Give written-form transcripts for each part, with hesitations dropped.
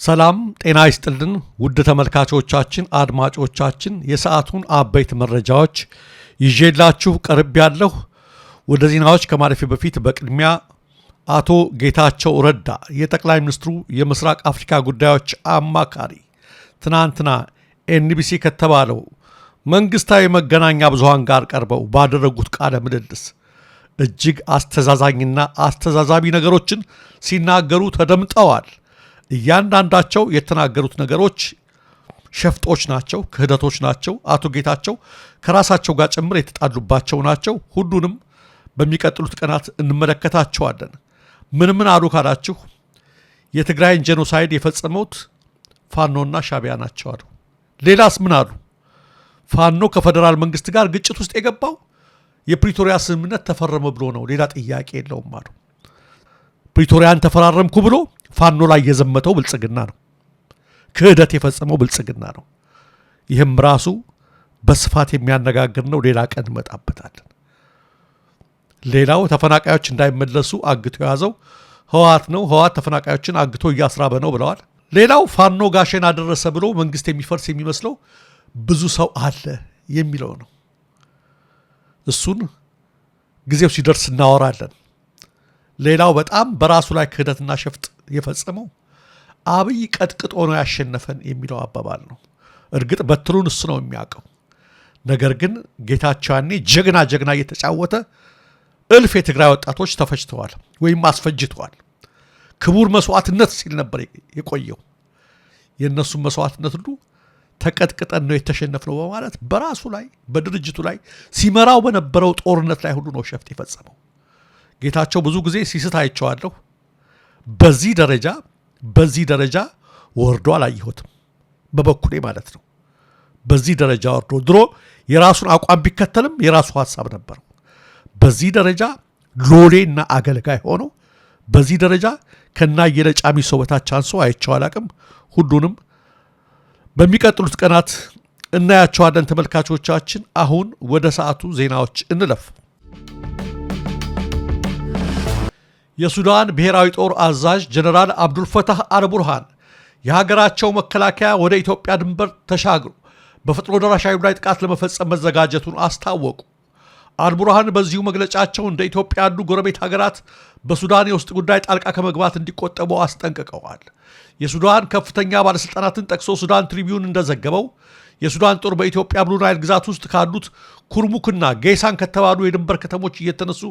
ሰላም ጤና ይስጥልን ውድ ተመልካቾቻችን አድማጮቻችን የሰዓቱን አበይት መረጃዎች ይዤላችሁ ቀርብ ያለሁ። ወደ ዜናዎች ከማለፌ በፊት በቅድሚያ አቶ ጌታቸው ረዳ የጠቅላይ ሚኒስትሩ የምስራቅ አፍሪካ ጉዳዮች አማካሪ ትናንትና ኤንቢሲ ከተባለው መንግስታዊ መገናኛ ብዙሃን ጋር ቀርበው ባደረጉት ቃለ ምልልስ እጅግ አስተዛዛኝና አስተዛዛቢ ነገሮችን ሲናገሩ ተደምጠዋል። እያንዳንዳቸው የተናገሩት ነገሮች ሸፍጦች ናቸው፣ ክህደቶች ናቸው። አቶ ጌታቸው ከራሳቸው ጋር ጭምር የተጣሉባቸው ናቸው። ሁሉንም በሚቀጥሉት ቀናት እንመለከታቸዋለን። ምን አሉ ካላችሁ የትግራይን ጄኖሳይድ የፈጸሙት ፋኖና ሻቢያ ናቸው አሉ። ሌላስ ምን አሉ? ፋኖ ከፌደራል መንግስት ጋር ግጭት ውስጥ የገባው የፕሪቶሪያ ስምምነት ተፈረመ ብሎ ነው፣ ሌላ ጥያቄ የለውም አሉ። ፕሪቶሪያን ተፈራረምኩ ብሎ ፋኖ ላይ የዘመተው ብልጽግና ነው። ክህደት የፈጸመው ብልጽግና ነው። ይህም ራሱ በስፋት የሚያነጋግር ነው። ሌላ ቀን እንመጣበታለን። ሌላው ተፈናቃዮች እንዳይመለሱ አግቶ የያዘው ህወሓት ነው። ህወሓት ተፈናቃዮችን አግቶ እያስራበ ነው ብለዋል። ሌላው ፋኖ ጋሼን አደረሰ ብሎ መንግስት የሚፈርስ የሚመስለው ብዙ ሰው አለ የሚለው ነው። እሱን ጊዜው ሲደርስ እናወራለን። ሌላው በጣም በራሱ ላይ ክህደትና ሸፍጥ የፈጸመው አብይ ቀጥቅጦ ነው ያሸነፈን የሚለው አባባል ነው። እርግጥ በትሩን እሱ ነው የሚያውቀው። ነገር ግን ጌታቸው ያኔ ጀግና እየተጫወተ እልፍ የትግራይ ወጣቶች ተፈጅተዋል ወይም አስፈጅተዋል። ክቡር መስዋዕትነት ሲል ነበር የቆየው። የእነሱም መስዋዕትነት ሁሉ ተቀጥቅጠን ነው የተሸነፍነው በማለት በራሱ ላይ በድርጅቱ ላይ ሲመራው በነበረው ጦርነት ላይ ሁሉ ነው ሸፍጥ የፈጸመው። ጌታቸው ብዙ ጊዜ ሲስት አይቼዋለሁ። በዚህ ደረጃ ወርዶ አላየሁትም፣ በበኩሌ ማለት ነው። በዚህ ደረጃ ወርዶ ድሮ የራሱን አቋም ቢከተልም የራሱ ሀሳብ ነበረው። በዚህ ደረጃ ሎሌና አገልጋይ ሆኖ በዚህ ደረጃ ከናየለ ጫሚሶ በታች አንሶ አይቼው አላቅም። ሁሉንም በሚቀጥሉት ቀናት እናያቸዋለን ተመልካቾቻችን። አሁን ወደ ሰዓቱ ዜናዎች እንለፍ። የሱዳን ብሔራዊ ጦር አዛዥ ጀነራል አብዱልፈታህ አልቡርሃን የሀገራቸው መከላከያ ወደ ኢትዮጵያ ድንበር ተሻግሮ በፈጥኖ ደራሽ ኃይሉ ላይ ጥቃት ለመፈጸም መዘጋጀቱን አስታወቁ። አልቡርሃን በዚሁ መግለጫቸው እንደ ኢትዮጵያ ያሉ ጎረቤት ሀገራት በሱዳን የውስጥ ጉዳይ ጣልቃ ከመግባት እንዲቆጠቡ አስጠንቅቀዋል። የሱዳን ከፍተኛ ባለሥልጣናትን ጠቅሶ ሱዳን ትሪቢዩን እንደዘገበው የሱዳን ጦር በኢትዮጵያ ብሉ ናይል ግዛት ውስጥ ካሉት ኩርሙክና ጌሳን ከተባሉ የድንበር ከተሞች እየተነሱ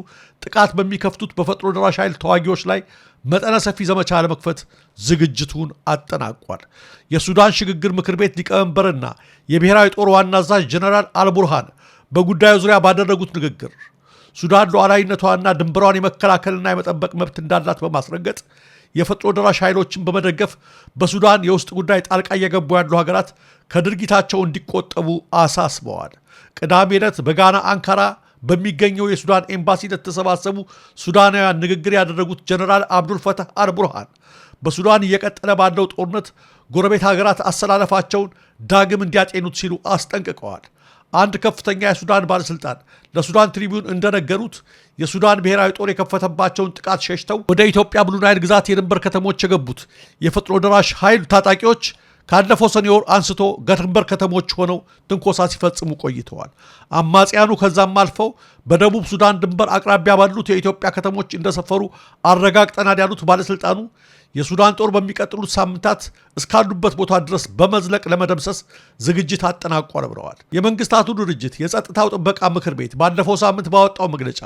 ጥቃት በሚከፍቱት በፈጥኖ ደራሽ ኃይል ተዋጊዎች ላይ መጠነ ሰፊ ዘመቻ ለመክፈት ዝግጅቱን አጠናቋል። የሱዳን ሽግግር ምክር ቤት ሊቀመንበርና የብሔራዊ ጦር ዋና አዛዥ ጀነራል አልቡርሃን በጉዳዩ ዙሪያ ባደረጉት ንግግር ሱዳን ሉዓላዊነቷና ድንበሯን የመከላከልና የመጠበቅ መብት እንዳላት በማስረገጥ የፈጥኖ ደራሽ ኃይሎችን በመደገፍ በሱዳን የውስጥ ጉዳይ ጣልቃ እየገቡ ያሉ ሀገራት ከድርጊታቸው እንዲቆጠቡ አሳስበዋል። ቅዳሜ ዕለት በጋና አንካራ በሚገኘው የሱዳን ኤምባሲ ለተሰባሰቡ ሱዳናውያን ንግግር ያደረጉት ጀነራል አብዱልፈታህ አልቡርሃን በሱዳን እየቀጠለ ባለው ጦርነት ጎረቤት ሀገራት አሰላለፋቸውን ዳግም እንዲያጤኑት ሲሉ አስጠንቅቀዋል። አንድ ከፍተኛ የሱዳን ባለስልጣን ለሱዳን ትሪቢዩን እንደነገሩት የሱዳን ብሔራዊ ጦር የከፈተባቸውን ጥቃት ሸሽተው ወደ ኢትዮጵያ ብሉ ናይል ግዛት የድንበር ከተሞች የገቡት የፈጥኖ ደራሽ ኃይል ታጣቂዎች ካለፈው ሰኔ ወር አንስቶ ገድንበር ከተሞች ሆነው ትንኮሳ ሲፈጽሙ ቆይተዋል። አማጽያኑ ከዛም አልፈው በደቡብ ሱዳን ድንበር አቅራቢያ ባሉት የኢትዮጵያ ከተሞች እንደሰፈሩ አረጋግጠናል ያሉት ባለስልጣኑ የሱዳን ጦር በሚቀጥሉት ሳምንታት እስካሉበት ቦታ ድረስ በመዝለቅ ለመደምሰስ ዝግጅት አጠናቋል ብለዋል። የመንግስታቱ ድርጅት የጸጥታው ጥበቃ ምክር ቤት ባለፈው ሳምንት ባወጣው መግለጫ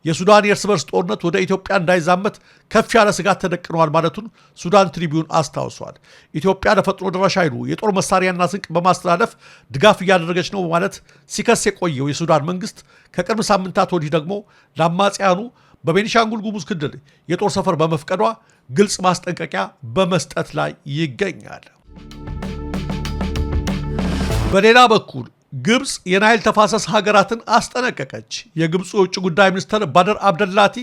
የሱዳን የእርስ በርስ ጦርነት ወደ ኢትዮጵያ እንዳይዛመት ከፍ ያለ ስጋት ተደቅነዋል ማለቱን ሱዳን ትሪቢዩን አስታውሷል። ኢትዮጵያ ለፈጥኖ ደራሽ ኃይሉ የጦር መሳሪያና ስንቅ በማስተላለፍ ድጋፍ እያደረገች ነው በማለት ሲከስ የቆየው የሱዳን መንግስት ከቅርብ ሳምንታት ወዲህ ደግሞ ለአማጽያኑ በቤኒሻንጉል ጉሙዝ ክልል የጦር ሰፈር በመፍቀዷ ግልጽ ማስጠንቀቂያ በመስጠት ላይ ይገኛል። በሌላ በኩል ግብፅ የናይል ተፋሰስ ሀገራትን አስጠነቀቀች። የግብፁ የውጭ ጉዳይ ሚኒስትር ባደር አብደላቲ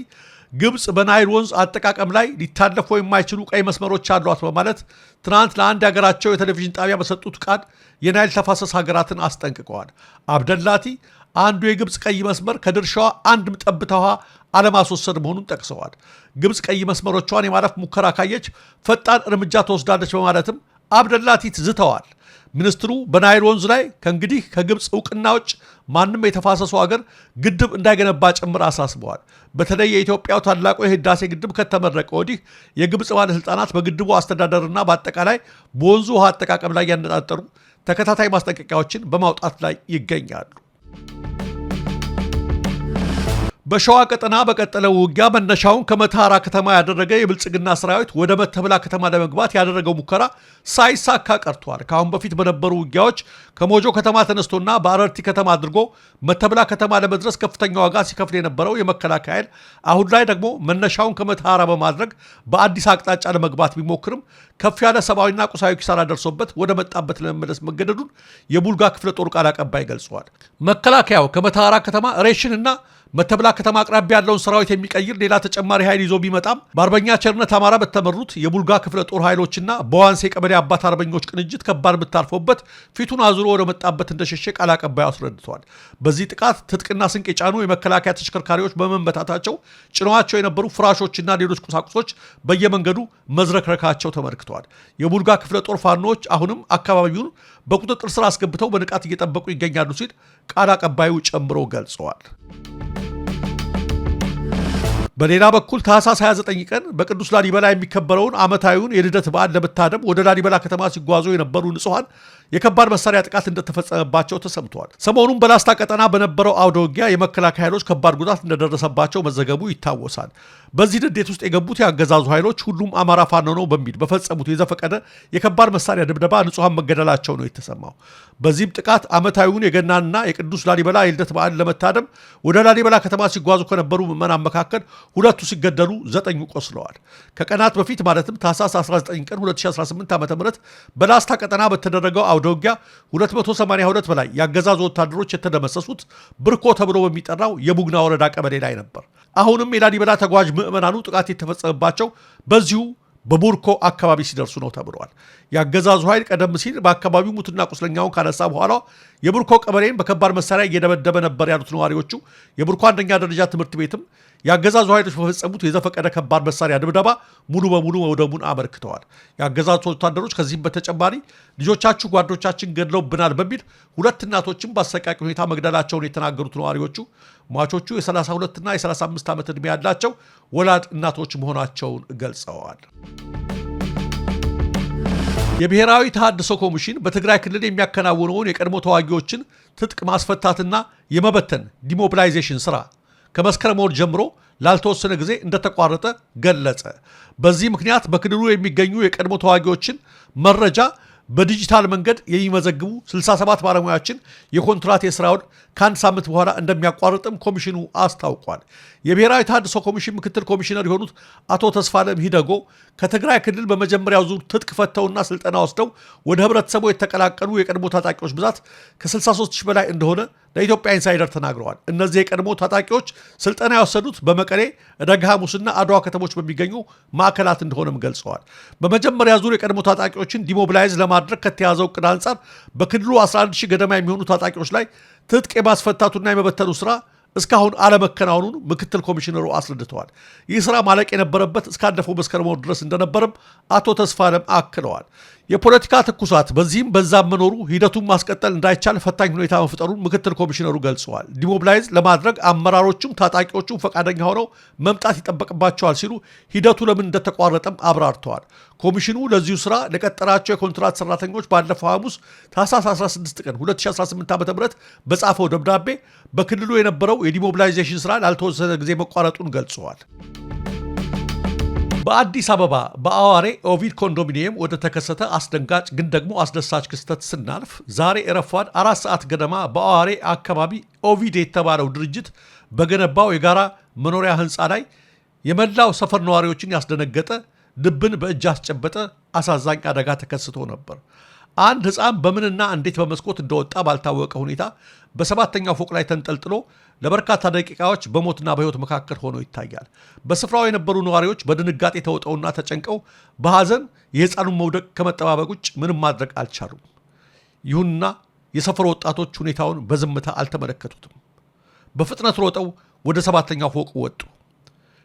ግብፅ በናይል ወንዝ አጠቃቀም ላይ ሊታለፉ የማይችሉ ቀይ መስመሮች አሏት በማለት ትናንት ለአንድ ሀገራቸው የቴሌቪዥን ጣቢያ በሰጡት ቃል የናይል ተፋሰስ ሀገራትን አስጠንቅቀዋል። አብደላቲ አንዱ የግብፅ ቀይ መስመር ከድርሻዋ አንድም ጠብታ ውሃ አለማስወሰድ መሆኑን ጠቅሰዋል። ግብፅ ቀይ መስመሮቿን የማለፍ ሙከራ ካየች ፈጣን እርምጃ ተወስዳለች በማለትም አብደላቲት ዝተዋል። ሚኒስትሩ በናይል ወንዝ ላይ ከእንግዲህ ከግብፅ እውቅና ውጭ ማንም የተፋሰሱ ሀገር ግድብ እንዳይገነባ ጭምር አሳስበዋል። በተለይ የኢትዮጵያው ታላቁ የህዳሴ ግድብ ከተመረቀ ወዲህ የግብፅ ባለስልጣናት በግድቡ አስተዳደርና በአጠቃላይ በወንዙ ውሃ አጠቃቀም ላይ ያነጣጠሩ ተከታታይ ማስጠንቀቂያዎችን በማውጣት ላይ ይገኛሉ። በሸዋ ቀጠና በቀጠለው ውጊያ መነሻውን ከመተሃራ ከተማ ያደረገ የብልጽግና ሰራዊት ወደ መተብላ ከተማ ለመግባት ያደረገው ሙከራ ሳይሳካ ቀርቷል። ከአሁን በፊት በነበሩ ውጊያዎች ከሞጆ ከተማ ተነስቶና በአረርቲ ከተማ አድርጎ መተብላ ከተማ ለመድረስ ከፍተኛ ዋጋ ሲከፍል የነበረው የመከላከያ ኃይል አሁን ላይ ደግሞ መነሻውን ከመተሃራ በማድረግ በአዲስ አቅጣጫ ለመግባት ቢሞክርም ከፍ ያለ ሰብአዊና ቁሳዊ ኪሳራ ደርሶበት ወደ መጣበት ለመመለስ መገደዱን የቡልጋ ክፍለ ጦር ቃል አቀባይ ገልጿል። መከላከያው ከመተሃራ ከተማ ሬሽንና መተብላ ከተማ አቅራቢያ ያለውን ሰራዊት የሚቀይር ሌላ ተጨማሪ ኃይል ይዞ ቢመጣም በአርበኛ ቸርነት አማራ በተመሩት የቡልጋ ክፍለ ጦር ኃይሎችና በዋንሴ ቀበሌ አባት አርበኞች ቅንጅት ከባድ ምታርፎበት ፊቱን አዙሮ ወደ መጣበት እንደሸሸ ቃል አቀባዩ አስረድተዋል። በዚህ ጥቃት ትጥቅና ስንቅ የጫኑ የመከላከያ ተሽከርካሪዎች በመመታታቸው ጭነዋቸው የነበሩ ፍራሾችና ሌሎች ቁሳቁሶች በየመንገዱ መዝረክረካቸው ተመልክተዋል። የቡልጋ ክፍለ ጦር ፋኖዎች አሁንም አካባቢውን በቁጥጥር ስር አስገብተው በንቃት እየጠበቁ ይገኛሉ ሲል ቃል አቀባዩ ጨምሮ ገልጸዋል። በሌላ በኩል ታህሳስ 29 ቀን በቅዱስ ላሊበላ የሚከበረውን ዓመታዊውን የልደት በዓል ለመታደም ወደ ላሊበላ ከተማ ሲጓዙ የነበሩ ንጹሐን የከባድ መሳሪያ ጥቃት እንደተፈጸመባቸው ተሰምተዋል። ሰሞኑን በላስታ ቀጠና በነበረው አውደ ውጊያ የመከላከያ ኃይሎች ከባድ ጉዳት እንደደረሰባቸው መዘገቡ ይታወሳል። በዚህ ንዴት ውስጥ የገቡት የአገዛዙ ኃይሎች ሁሉም አማራ ፋኖ ነው በሚል በፈጸሙት የዘፈቀደ የከባድ መሳሪያ ድብደባ ንጹሐን መገደላቸው ነው የተሰማው። በዚህም ጥቃት ዓመታዊውን የገናንና የቅዱስ ላሊበላ የልደት በዓል ለመታደም ወደ ላሊበላ ከተማ ሲጓዙ ከነበሩ ምዕመናን መካከል 2 ሲገደሉ 9 ቆስለዋል። ከቀናት በፊት ማለትም ታህሳስ 19 ቀን 2018 ዓ.ም በላስታ ቀጠና በተደረገው አውደ ውጊያ 282 በላይ የአገዛዙ ወታደሮች የተደመሰሱት ብርኮ ተብሎ በሚጠራው የቡግና ወረዳ ቀበሌ ላይ ነበር። አሁንም የላሊበላ ተጓዥ ምዕመናኑ ጥቃት የተፈጸመባቸው በዚሁ በቡርኮ አካባቢ ሲደርሱ ነው ተብሏል። የአገዛዙ ኃይል ቀደም ሲል በአካባቢው ሙትና ቁስለኛውን ካነሳ በኋላ የቡርኮ ቀበሌን በከባድ መሳሪያ እየደበደበ ነበር ያሉት ነዋሪዎቹ የቡርኮ አንደኛ ደረጃ ትምህርት ቤትም የአገዛዙ ኃይሎች በፈጸሙት የዘፈቀደ ከባድ መሳሪያ ድብደባ ሙሉ በሙሉ መውደሙን አመልክተዋል። የአገዛዙ ወታደሮች ከዚህም በተጨማሪ ልጆቻችሁ ጓዶቻችን ገድለውብናል በሚል 2 እናቶችን በአሰቃቂ ሁኔታ መግደላቸውን የተናገሩት ነዋሪዎቹ ሟቾቹ የ32 እና የ35 ዓመት ዕድሜ ያላቸው ወላድ እናቶች መሆናቸውን ገልጸዋል። የብሔራዊ ተሃድሶ ኮሚሽን በትግራይ ክልል የሚያከናውነውን የቀድሞ ተዋጊዎችን ትጥቅ ማስፈታትና የመበተን ዲሞቢላይዜሽን ስራ ከመስከረም ወር ጀምሮ ላልተወሰነ ጊዜ እንደተቋረጠ ገለጸ። በዚህ ምክንያት በክልሉ የሚገኙ የቀድሞ ተዋጊዎችን መረጃ በዲጂታል መንገድ የሚመዘግቡ 67 ባለሙያዎችን የኮንትራት የስራውን ከአንድ ሳምንት በኋላ እንደሚያቋርጥም ኮሚሽኑ አስታውቋል። የብሔራዊ ተሃድሶ ኮሚሽን ምክትል ኮሚሽነር የሆኑት አቶ ተስፋለም ሂደጎ ከትግራይ ክልል በመጀመሪያው ዙር ትጥቅ ፈተውና ስልጠና ወስደው ወደ ህብረተሰቡ የተቀላቀሉ የቀድሞ ታጣቂዎች ብዛት ከ63 ሺህ በላይ እንደሆነ ለኢትዮጵያ ኢንሳይደር ተናግረዋል። እነዚህ የቀድሞ ታጣቂዎች ስልጠና የወሰዱት በመቀሌ፣ ደጋ ሐሙስና አድዋ ከተሞች በሚገኙ ማዕከላት እንደሆነም ገልጸዋል። በመጀመሪያ ዙር የቀድሞ ታጣቂዎችን ዲሞቢላይዝ ለማድረግ ከተያዘው እቅድ አንጻር በክልሉ 11 ሺህ ገደማ የሚሆኑ ታጣቂዎች ላይ ትጥቅ የማስፈታቱና የመበተኑ ስራ እስካሁን አለመከናወኑን ምክትል ኮሚሽነሩ አስረድተዋል። ይህ ስራ ማለቅ የነበረበት እስካለፈው መስከረም ወር ድረስ እንደነበረም አቶ ተስፋለም አክለዋል። የፖለቲካ ትኩሳት በዚህም በዛም መኖሩ ሂደቱን ማስቀጠል እንዳይቻል ፈታኝ ሁኔታ መፍጠሩን ምክትል ኮሚሽነሩ ገልጸዋል። ዲሞቢላይዝ ለማድረግ አመራሮቹም ታጣቂዎቹም ፈቃደኛ ሆነው መምጣት ይጠበቅባቸዋል ሲሉ ሂደቱ ለምን እንደተቋረጠም አብራርተዋል። ኮሚሽኑ ለዚሁ ስራ ለቀጠራቸው የኮንትራት ሰራተኞች ባለፈው ሐሙስ ታህሳስ 16 ቀን 2018 ዓ.ም በጻፈው ደብዳቤ በክልሉ የነበረው የዲሞቢላይዜሽን ስራ ላልተወሰነ ጊዜ መቋረጡን ገልጸዋል። በአዲስ አበባ በአዋሬ ኦቪድ ኮንዶሚኒየም ወደ ተከሰተ አስደንጋጭ ግን ደግሞ አስደሳች ክስተት ስናልፍ ዛሬ ረፋድ 4 ሰዓት ገደማ በአዋሬ አካባቢ ኦቪድ የተባለው ድርጅት በገነባው የጋራ መኖሪያ ህንፃ ላይ የመላው ሰፈር ነዋሪዎችን ያስደነገጠ ልብን በእጅ ያስጨበጠ አሳዛኝ አደጋ ተከስቶ ነበር። አንድ ህፃን በምንና እንዴት በመስኮት እንደወጣ ባልታወቀ ሁኔታ በሰባተኛው ፎቅ ላይ ተንጠልጥሎ ለበርካታ ደቂቃዎች በሞትና በህይወት መካከል ሆኖ ይታያል። በስፍራው የነበሩ ነዋሪዎች በድንጋጤ ተውጠውና ተጨንቀው በሐዘን የህፃኑን መውደቅ ከመጠባበቅ ውጭ ምንም ማድረግ አልቻሉም። ይሁንና የሰፈሩ ወጣቶች ሁኔታውን በዝምታ አልተመለከቱትም። በፍጥነት ሮጠው ወደ 7ኛው ፎቅ ወጡ።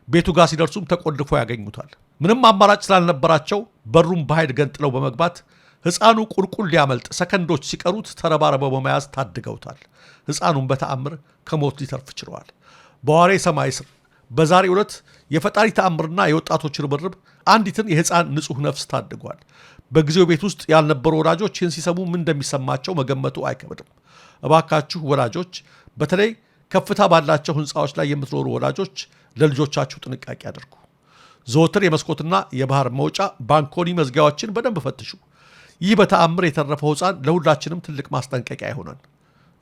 ቤቱ ጋር ሲደርሱም ተቆልፎ ያገኙታል። ምንም አማራጭ ስላልነበራቸው በሩን በኃይል ገንጥለው በመግባት ሕፃኑ ቁልቁል ሊያመልጥ ሰከንዶች ሲቀሩት ተረባርበው በመያዝ ታድገውታል። ሕፃኑን በተአምር ከሞት ሊተርፍ ችለዋል። በዋሬ ሰማይ ስር በዛሬው ዕለት የፈጣሪ ተአምርና የወጣቶች ርብርብ አንዲትን የሕፃን ንጹሕ ነፍስ ታድጓል። በጊዜው ቤት ውስጥ ያልነበሩ ወላጆች ይህን ሲሰሙ ምን እንደሚሰማቸው መገመቱ አይከብድም። እባካችሁ ወላጆች፣ በተለይ ከፍታ ባላቸው ሕንፃዎች ላይ የምትኖሩ ወላጆች ለልጆቻችሁ ጥንቃቄ አድርጉ። ዘወትር የመስኮትና የባህር መውጫ ባንኮኒ መዝጊያዎችን በደንብ ፈትሹ። ይህ በተአምር የተረፈው ሕፃን ለሁላችንም ትልቅ ማስጠንቀቂያ ይሆናል።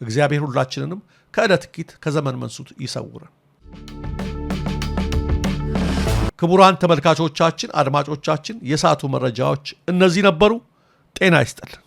እግዚአብሔር ሁላችንንም ከዕለት ኪት ከዘመን መንሱት ይሰውረን። ክቡራን ተመልካቾቻችን፣ አድማጮቻችን የሰዓቱ መረጃዎች እነዚህ ነበሩ። ጤና ይስጥልን።